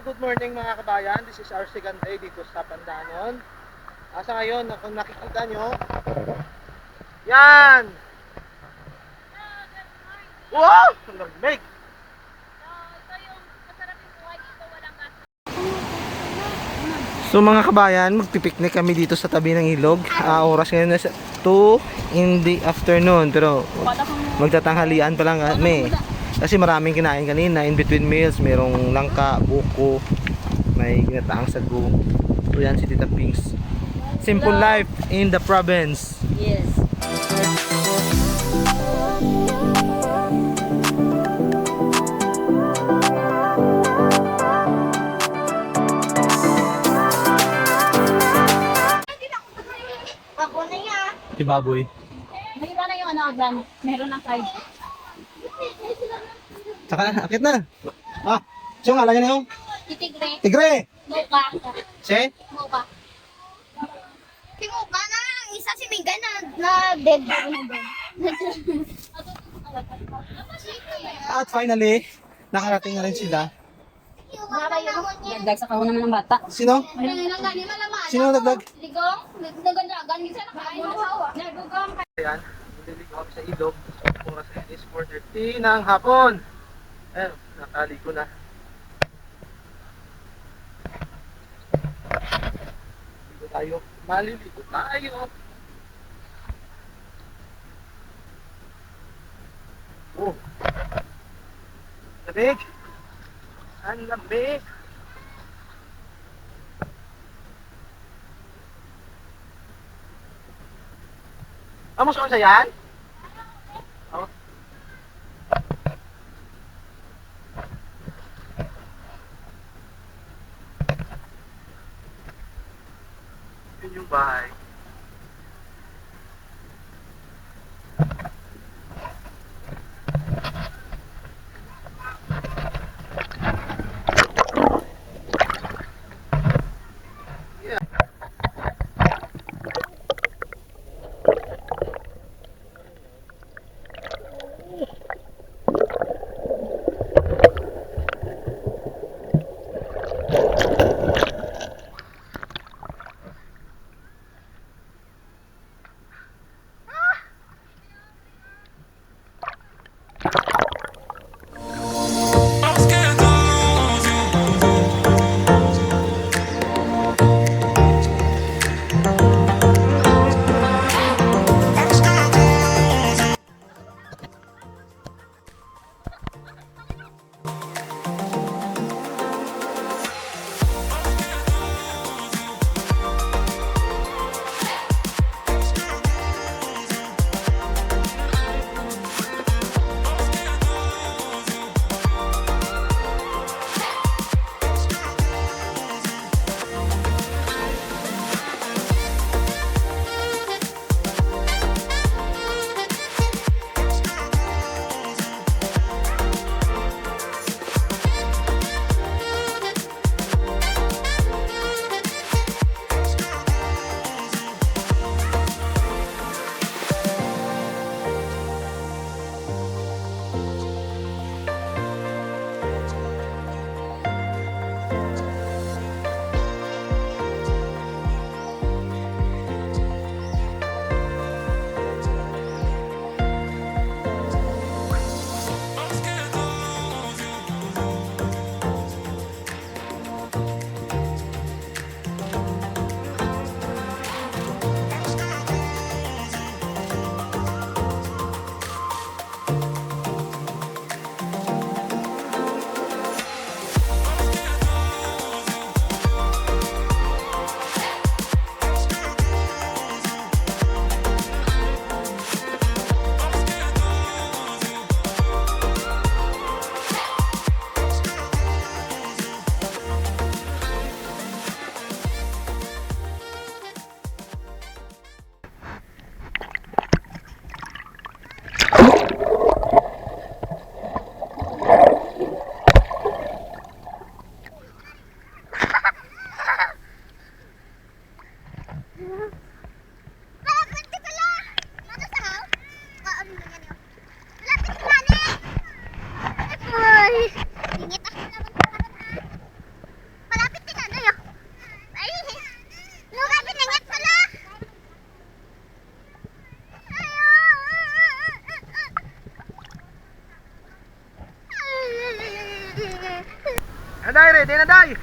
Good morning mga kabayan. This is our second day dito sa Pandanon. Sa ngayon, kung nakikita nyo, yan! Wow! Ang lamig! So mga kabayan, magpipiknik kami dito sa tabi ng ilog. Oras ngayon na 2 in the afternoon. Pero magtatanghalian pa lang kami. Kasi maraming kinain kanina. In between meals, mayroong langka, buko, may ginataang sagu. So yan si Tita Pinks. Simple life in the province. Yes. Ako na yan. Si Baboy. May iba na yung ano, Aglan. Meron ng side. Saka na, akit na. So nga, lagyan na yung Titigre. tigre. Muka. Si? Muka. Si Muka na. Isa si Mingga na dead. At finally, nakarating na rin sila. Dagdag sa kahon naman ng bata. Sino? Sino nagdag? Ligong? Nagdagan. Minsan nakain ng asawa. Nagugong. Ayan, nililig kami sa ilog. Oras ngayon is 4:30 ng hapon. Ayan, nakaligo na. Maliligo tayo. Maliligo tayo. Oh. Lamig. Ang lamig. Amos ko sa yan? Oh. Yun yung bahay. Aday, ready na day.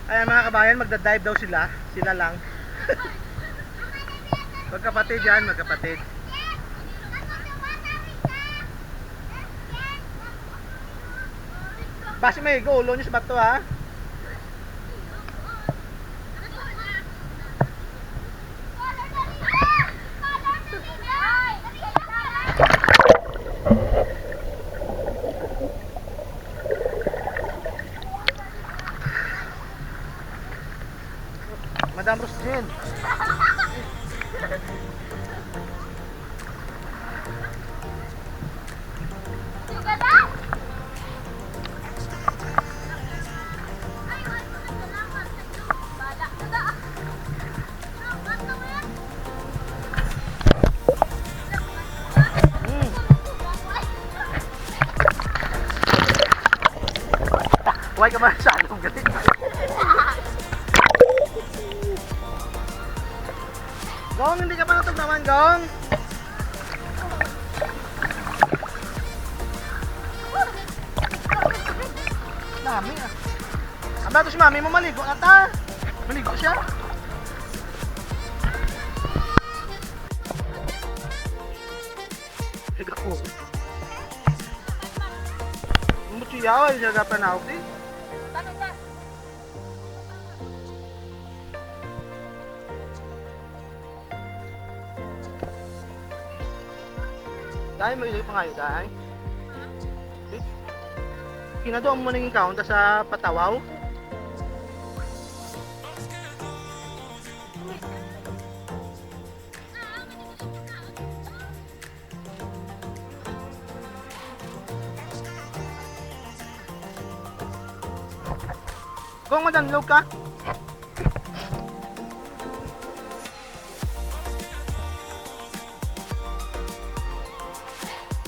Ayan mga kabayan, magda-dive daw sila. Sila lang. Magkapatid yan, magkapatid. Basi may gulo nyo sa bato ha. Madam Rosjen. Huwag ka ba sa anong galit? Gong, hindi ka pa natog naman, Gong? Dami ah. Aba, ito si mami mo maligo na ta. Maligo siya. Higa ko. Mumutsiyaw ay siya gapan na ako. Dahil may ilay pa ngayon dahil. Kinadoon mo nang count sa Patawaw. Kung madanlog ka.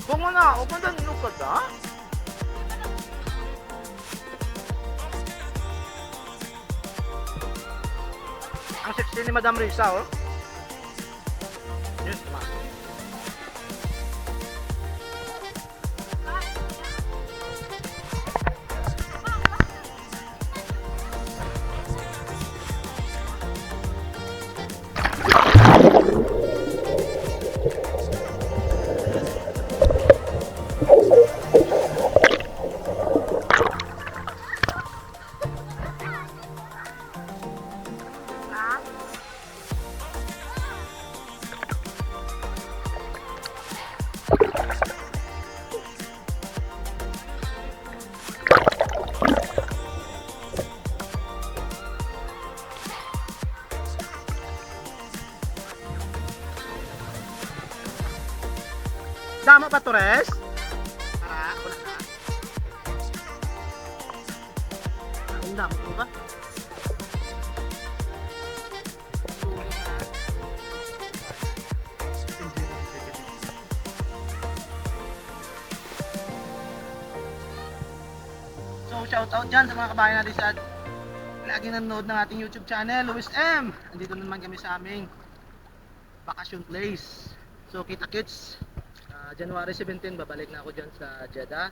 Kung mo madanlog ka da. Ang sexy ni Madam Risa, oh. Yes, ma. Dama pa Torres? Tara, wala na. Ang dami ko ba? So shout out dyan sa mga kabayan natin sa lagi nanonood ng ating YouTube channel, Luis M. Andito naman kami sa aming vacation place. So kita kits. January 17 babalik na ako dyan sa Jeddah.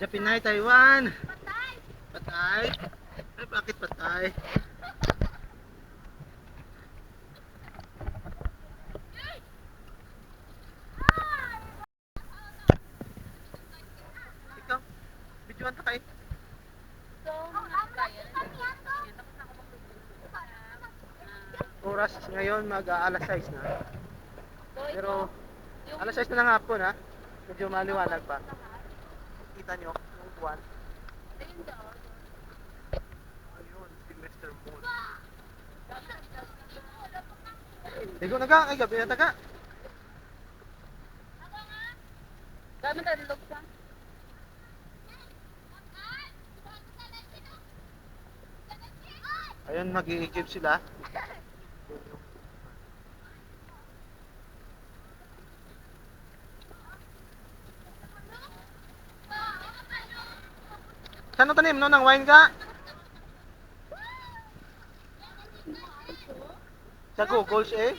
Japinay, Taiwan. Patay. Ay, bakit patay? Ikaw, videoan ta kayo. Oras ngayon alas 6 na. Pero alas 6 na ng hapon ha. Medyo maliwanag pa. Kita nyo yung buwan. Ayun, si Mr. Moon. Ligo na ka, ay gabi na taga. Dami tayo log sa. Ayun, mag-i-keep sila. Saan ang tanim no? Nang wine ka? Sa Google eh.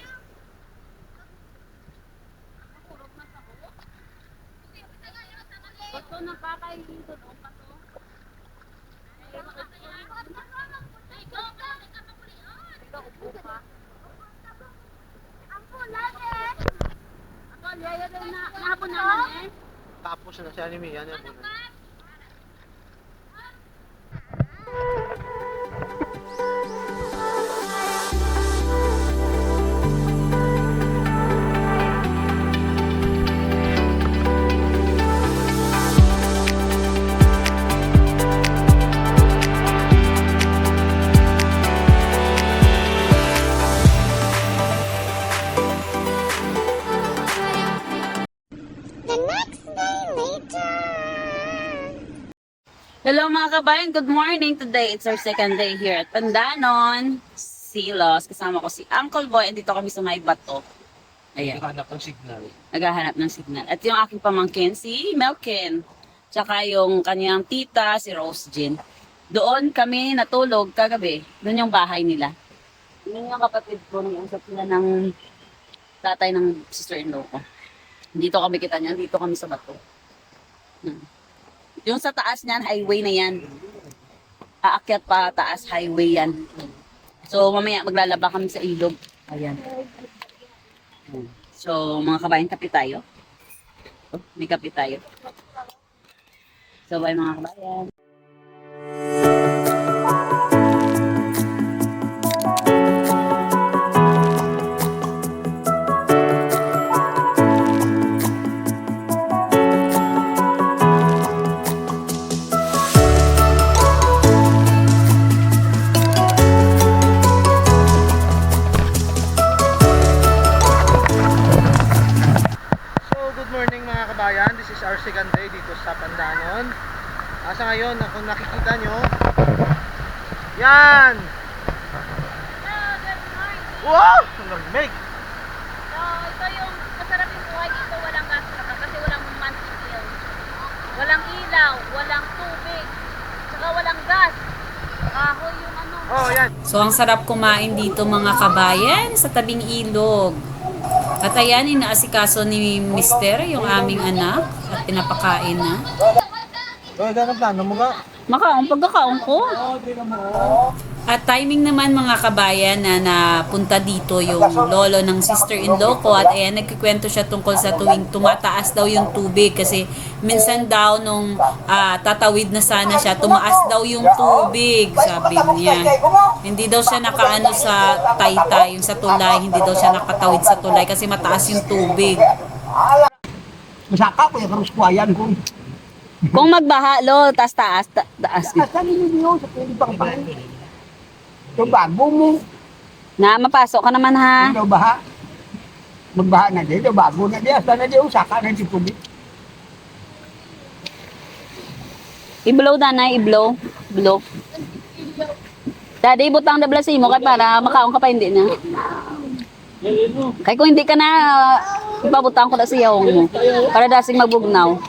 Ito nakakaihito doon pa to. Ako, liaya rin na nahapon naman eh. Tapos na si anime yan. The next day later. Hello mga kabayan, good morning. Today, it's our second day here at Pandanon, Silos. Kasama ko si Uncle Boy, and dito kami sa may bato. Ayan, Hanap ng signal. naghahanap ng signal. At yung aking pamangkin, si Melkin. Tsaka yung kanyang tita, si Rose Jean. Doon kami natulog kagabi. Doon yung bahay nila. Yun yung kapatid ko, nag-usap sila ng tatay ng sister-in-law ko. Dito kami kita niyan, dito kami sa bato. Yung sa taas niyan, highway na yan. Aakyat pa taas, highway yan. So mamaya maglalaba kami sa ilog. Ayan. So mga kabayan, kape tayo. Oh, may kape tayo. So bye mga kabayan. So, good morning mga kabayan. This is our second day dito sa Pandanon. Sa ngayon, kung nakikita nyo, yan! Wow! Ang lamig! So ito yung masarap yung buhay dito, walang gas kasi walang monthly bill. Walang ilaw, walang tubig, saka walang gas. Kahoy yung ano. Oh, yan! So, ang sarap kumain dito mga kabayan sa tabing ilog. At ayan, inaasikaso ni Mister, yung aming anak, at pinapakain na. Oh, ganang plano mo ka? Makaong pagkakaong ko. At timing naman mga kabayan na napunta dito yung lolo ng sister-in-law ko at ayan, nagkikwento siya tungkol sa tuwing tumataas daw yung tubig kasi minsan daw nung tatawid na sana siya, tumaas daw yung tubig, sabi niya. Hindi daw siya nakaano sa taytay, yung sa tulay, hindi daw siya nakatawid sa tulay kasi mataas yung tubig. Masaka ko yung karuskuayan ko. Kung magbaha, lo, taas. Saan ninyo sa pwede pang bahay? Yung bago mo, Na, mapasok ka naman ha. yung baha. Magbaha na din, yung bago na din. Saan na din, usaka na si Puli. I-blow danay, i-blow. Blow. Daddy, butang na blasi mo kay para makaon ka pa hindi na. Kay kung hindi ka na, ipabutang ko na siya mo. Para dasing magbugnaw.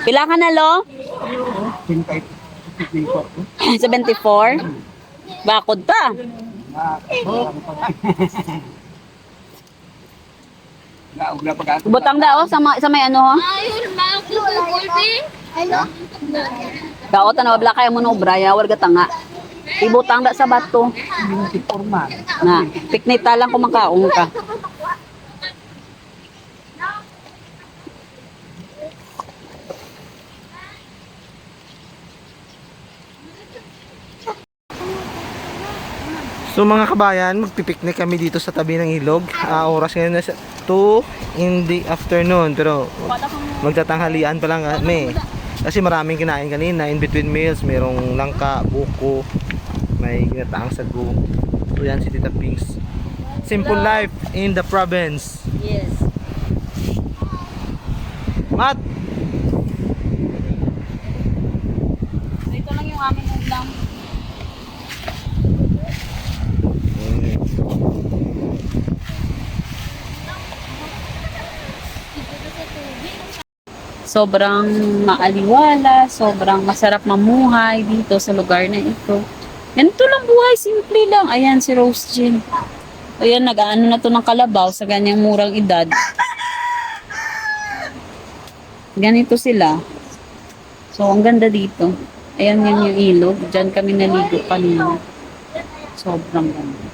Pila ka na, lo? 74? Bakod pa. Butang daw sa may ano ha? Ayun, Kulpi. Ayun. Daot na wala kaya mo no braya, warga tanga. Ibutang da sa bato. Na, piknita lang kumakaong ka. So mga kabayan, magpipiknik kami dito sa tabi ng ilog. Oras ngayon na 2 in the afternoon. Pero magtatanghalian pa lang kami. Kasi maraming kinain kanina. In between meals, merong langka, buko, may ginataang sago. So yan si Tita Pinks. Simple life in the province. Yes. Mat! Ito lang yung aming ulam. Sobrang maaliwala, sobrang masarap mamuhay dito sa lugar na ito. Ganito lang buhay, simple lang. Ayan, si Rose Jean. Ayan, nag-ano na to ng kalabaw sa ganyang murang edad. Ganito sila. So, ang ganda dito. Ayan, yan yung ilog. Diyan kami naligo kanina. Sobrang ganda.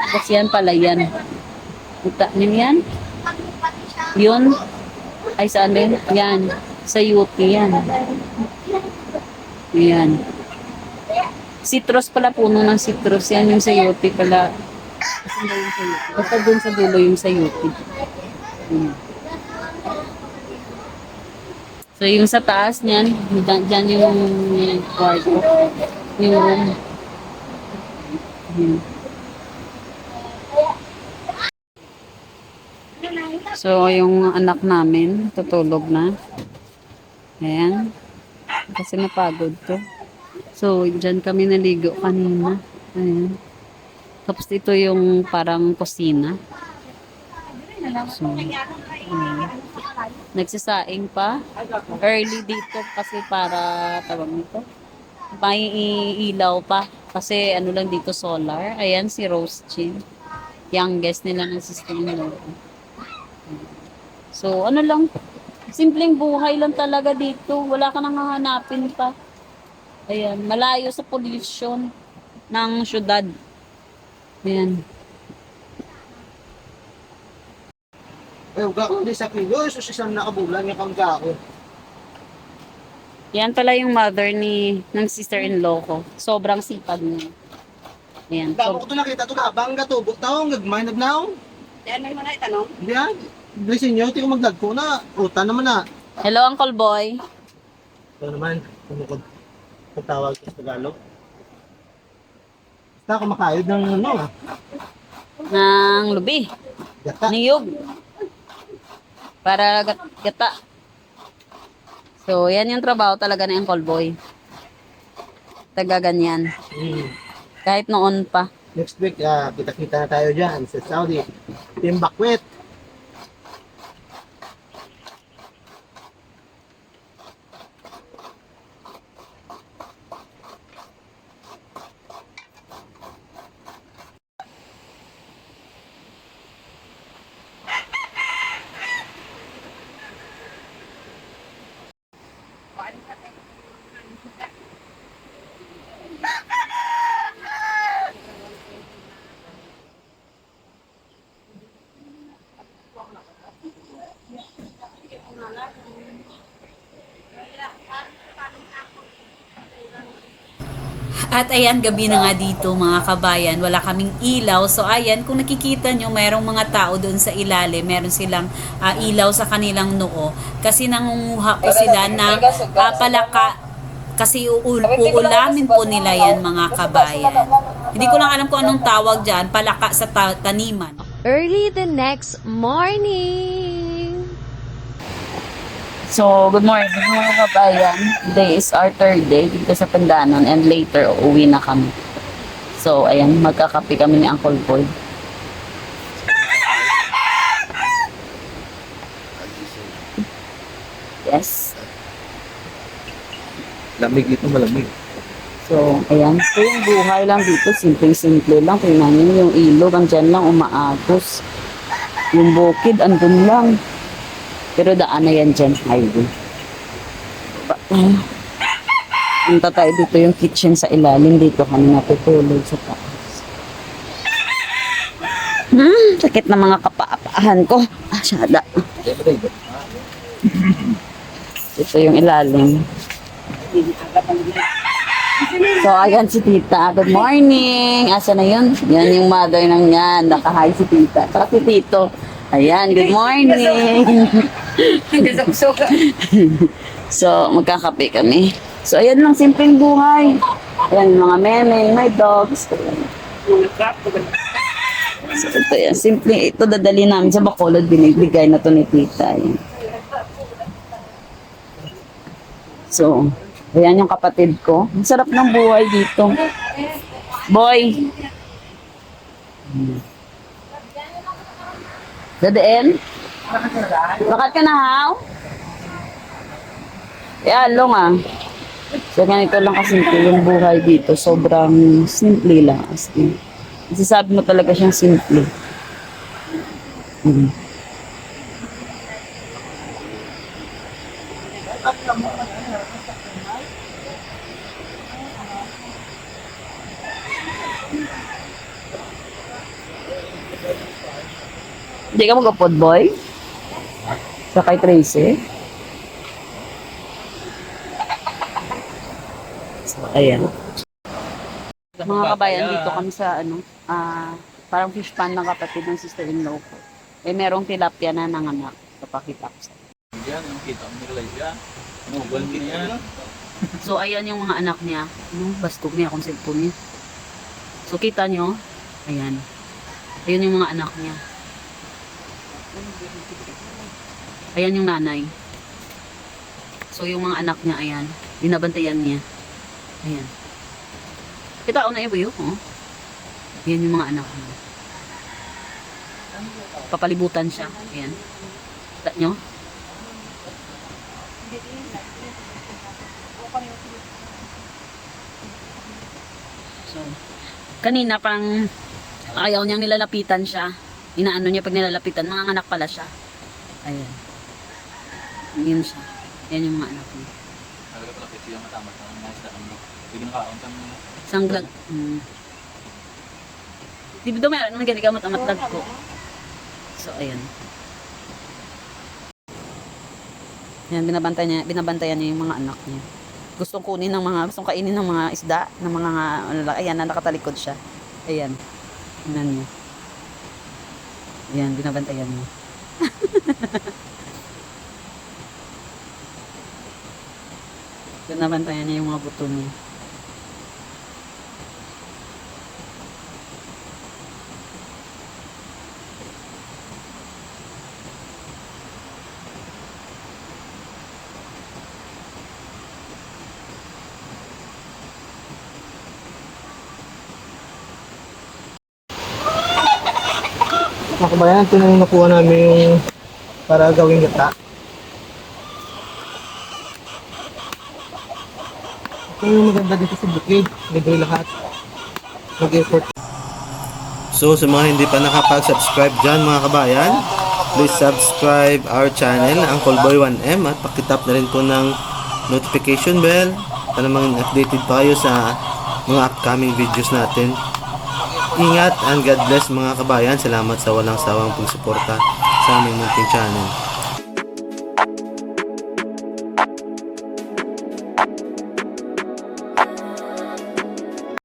Kasi yan pala yan. Kita niyo yan? Yun. Ay, saan din? Yan. Sa UP yan. Ayan. Citrus pala, puno ng citrus. Yan yung sa UP pala. Kasi ba yung sa UP? Basta dun sa dulo yung sa UP. Ayan. So, yung sa taas niyan, dyan yung kwarto. Yung room. Ayan. So, yung anak namin, tutulog na. Ayan. Kasi napagod to. So, dyan kami naligo kanina. Ayan. Tapos ito yung parang kusina. So, ayan. Nagsisaing pa. Early dito kasi para, tawag nito, may ilaw pa. Kasi ano lang dito, solar. Ayan, si Rose Jean. Youngest nila ng sister-in-law. So, ano lang, simpleng buhay lang talaga dito. Wala ka nang hahanapin pa. Ayan, malayo sa pollution ng syudad. Ayan. Eh, huwag ako hindi sa kilo. So, isang nakabulan yung kamga ko. Yan pala yung mother ng sister-in-law ko. Sobrang sipag niya. Ayan. Damo ko ito nakita ito. Abang gatubot taong. Gagmay nagnaong. Yan, may mga itanong. Yan. Blisin nyo. Tingnan magdagko na. Uta naman na. Hello, Uncle Boy. Ito naman. Kumukod. Pagtawag sa Tagalog. Basta kumakayod ng ano. Ng lubi. Gata. Niyog. Para gata. So, yan yung trabaho talaga ni Uncle Boy. Taga ganyan. Kahit noon pa. Next week, kita-kita na tayo dyan sa Saudi. Team Bakwet. At ayan, gabi na nga dito mga kabayan, wala kaming ilaw. So ayan, kung nakikita nyo, mayroong mga tao doon sa ilalim, meron silang ilaw sa kanilang noo. Kasi nangunguha po sila ng palaka, kasi uulamin po nila yan mga kabayan. Hindi ko lang alam kung anong tawag dyan, palaka sa taniman. Early the next morning. So, good morning mga kabayan. Today is our third day dito sa Pandanon and later uuwi na kami. So, ayan, magkakape kami ni Uncle Boy. Yes. Lamig ito, malamig. So, ayan. So, yung buhay lang dito, simple-simple lang. Tingnan nyo yung ilog, andyan lang, umaagos. Yung bukid, andun lang. Pero daan na yan dyan, highway. Punta tayo dito yung kitchen sa ilalim. Dito kami natutulog sa taas. Sakit na mga kapaapahan ko. Syada. Ito yung ilalim. So, ayan si tita. Good morning. Asa na yun? Yan yung mother ng yan. Nakahay si tita. Saka si tito. Ayan, good morning. So, magkakape kami. So, ayan lang, simpleng buhay. Ayan, mga meme, my dogs. So, ito yan, simple. Ito dadali namin sa Bacolod. Binibigay na to ni tita. Ayan. So, ayan yung kapatid ko. Ang sarap ng buhay dito. Boy. Dadeen? Bakit ka na, haw? Long ah. So, ganito lang kasimple yung buhay dito. Sobrang simple lang. As in, masasabi mo talaga siyang simple. Mm. Hindi ka mag-pod boy? Sa kay Tracy? So, ayan. Mga kabayan, dito kami sa parang fish pan ng kapatid ng sister-in-law ko. Eh, merong tilapia na nanganak. Papakita ko sa inyo. So, ayan yung mga anak niya. Bastog niya akong cellphone niya. So, kita nyo? Ayan. Ayan yung mga anak niya. Ayan yung nanay. So, yung mga anak niya, ayan. Binabantayan niya. Ayan. Kita ko na iba yun, oh. Ayan yung mga anak niya. Papalibutan siya. Ayan. Kita nyo? So, kanina pang ayaw niyang nilalapitan siya. Inaano niya pag nilalapitan, mga anak pala siya. Ayan. Ayan siya. Ayan yung mga anak niya. Isang vlog. Di ba meron naman ganit ka matamatlag ko. So, ayan. Ayan, binabantayan niya yung mga anak niya. Gustong kainin ng mga isda, ng mga, ayan, nakatalikod siya. Ayan. Tingnan niyo. Ayan, binabantayan niya. Binabantayan niya yung mga buto niya. Mga kabayan, ito na yung nakuha namin yung para gawing gata. Ito yung maganda dito sa bukid. Libre lahat. Mag-effort. So sa mga hindi pa nakapag-subscribe dyan mga kabayan, please subscribe our channel, Uncle Boy 1M, at pakitap na rin po ng notification bell para maging updated pa kayo sa mga upcoming videos natin. Ingat and God bless mga kabayan. Salamat sa walang sawang pagsuporta sa aming munting channel.